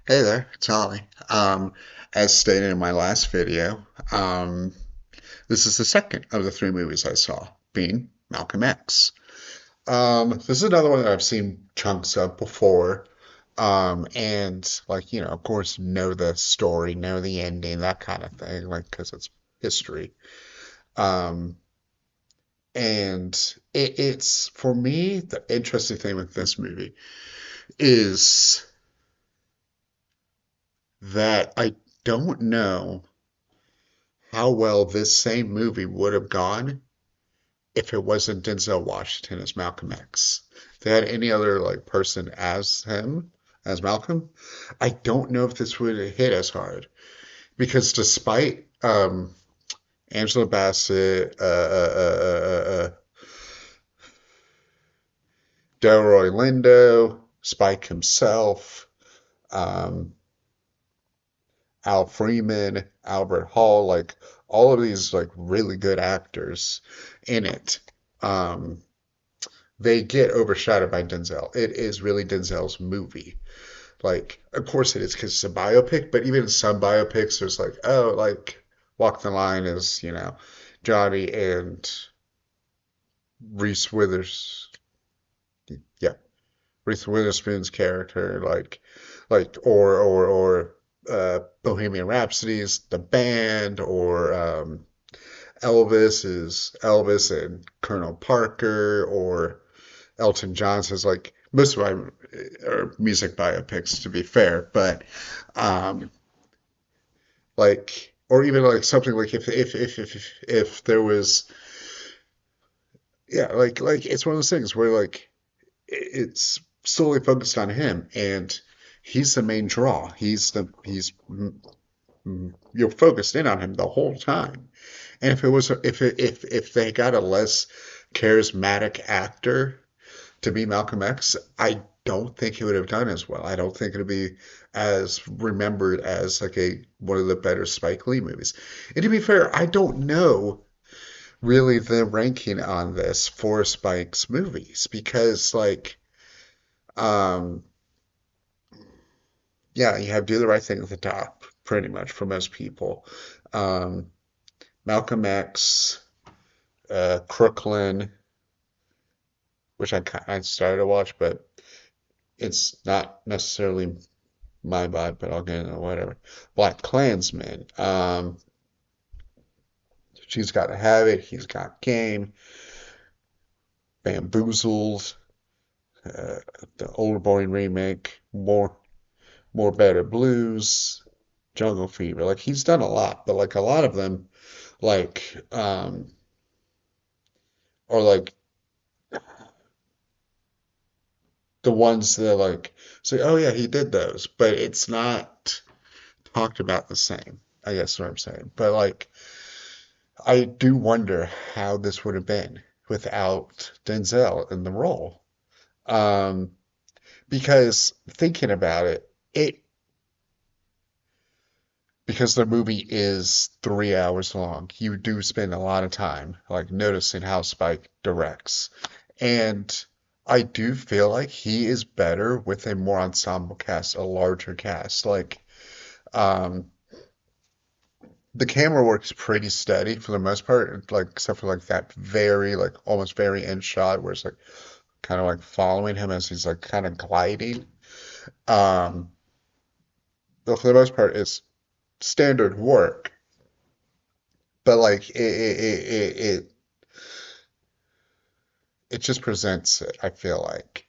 Hey there, it's Ollie. As stated in my last video, um, this is the second of the three movies I saw, being Malcolm X. This is another one that I've seen chunks of before, and of course, know the story, know the ending, that kind of thing, like because it's history. Um, and it's for me the interesting thing with this movie is that I don't know how well this same movie would have gone if it wasn't Denzel Washington as Malcolm X. If they had any other like person as him, as Malcolm, I don't know if this would have hit as hard because despite Angela Bassett, Delroy Lindo, Spike himself, um, Al Freeman, Albert Hall, like all of these like really good actors in it. Um, they get overshadowed by Denzel. It is really Denzel's movie. Like, of course it is because it's a biopic, but even in some biopics, there's like, oh, like Walk the Line is, Johnny and Reese Withers, yeah, Reese Witherspoon's character, or Bohemian Rhapsody's the band, or Elvis is Elvis and Colonel Parker, or Elton John's is like most of my are music biopics to be fair, but um or even like something like if there was yeah like it's one of those things where like it's solely focused on him and he's the main draw. You're focused in on him the whole time. And if they got a less charismatic actor to be Malcolm X, I don't think he would have done as well. I don't think it would be as remembered as like a one of the better Spike Lee movies. And to be fair, I don't know really the ranking on this for Spike's movies because um yeah, you have Do the Right Thing at the top pretty much for most people. Um Malcolm X, Crooklyn, which I started to watch, but it's not necessarily my vibe, but I'll get into whatever. Black Klansman. She's Got to Have It. He's Got Game. Bamboozled. Uh, the Old Boy remake. More Better Blues. Jungle Fever. Like he's done a lot, but like a lot of them, like or like the ones that like say, oh yeah, he did those, but it's not talked about the same. I guess what I'm saying. But like I do wonder how this would have been without Denzel in the role. Um, because thinking about it, because the movie is 3 hours long, you do spend a lot of time like noticing how Spike directs. And I do feel like he is better with a more ensemble cast, a larger cast. Um, the camera works pretty steady for the most part, like except for like that very like almost very end shot where it's like kind of like following him as he's like kind of gliding. Um, but for the most part, it's standard work, but like it just presents it, I feel like.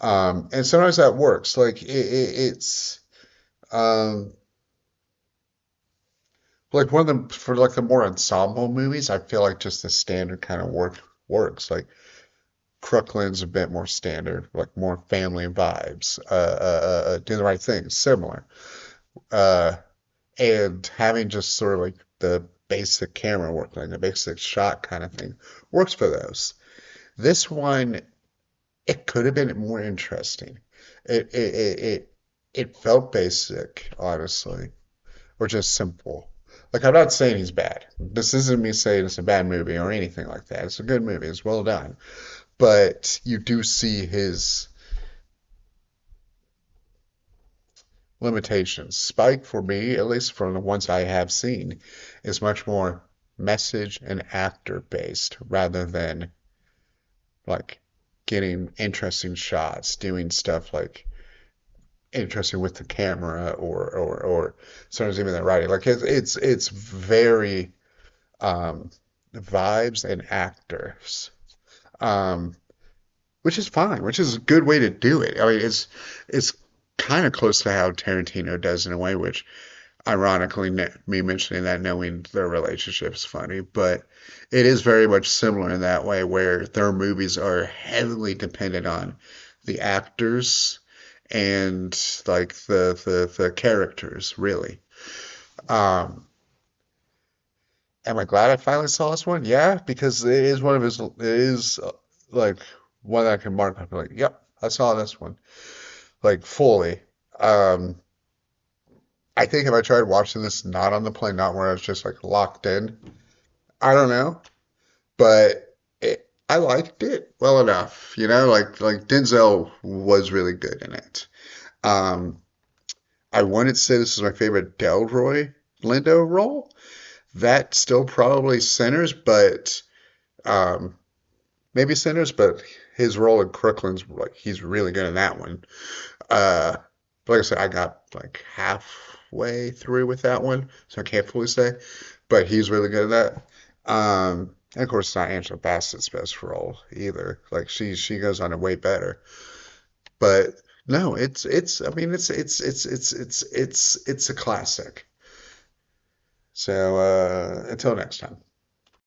And sometimes that works. It's um like one of them for like the more ensemble movies, I feel like just the standard kind of works. Like Crooklyn's a bit more standard, like more family vibes. Do the Right Thing, similar. Uh, and having just sort of like the basic camera work, like the basic shot kind of thing, works for those. This one, it could have been more interesting. It felt basic, honestly, or just simple. Like I'm not saying he's bad. This isn't me saying it's a bad movie or anything like that. It's a good movie. It's well done. But you do see his limitations. Spike, for me, at least from the ones I have seen, is much more message and actor based rather than like getting interesting shots, doing stuff like interesting with the camera or sometimes even the writing. Like it's very um, vibes and actors, um, which is fine, which is a good way to do it. I mean, it's kind of close to how Tarantino does in a way, which ironically, me mentioning that knowing their relationship is funny, but it is very much similar in that way where their movies are heavily dependent on the actors and like the characters, really. Um, am I glad I finally saw this one? Yeah, because it is one of his, it is like one that I can mark up like, yep, I saw this one like fully. Um, I think if I tried watching this not on the plane, not where I was just like locked in, I don't know, but I liked it well enough, you know, like Denzel was really good in it. Um, I wouldn't say this is my favorite Delroy Lindo role. That still probably centers, but um, maybe centers, but his role in Crooklyn's like he's really good in that one. Uh, but like I said, I got like halfway through with that one, so I can't fully say. But he's really good at that. And of course, it's not Angela Bassett's best role either. Like she goes on it way better. But no, it's I mean it's a classic. So until next time.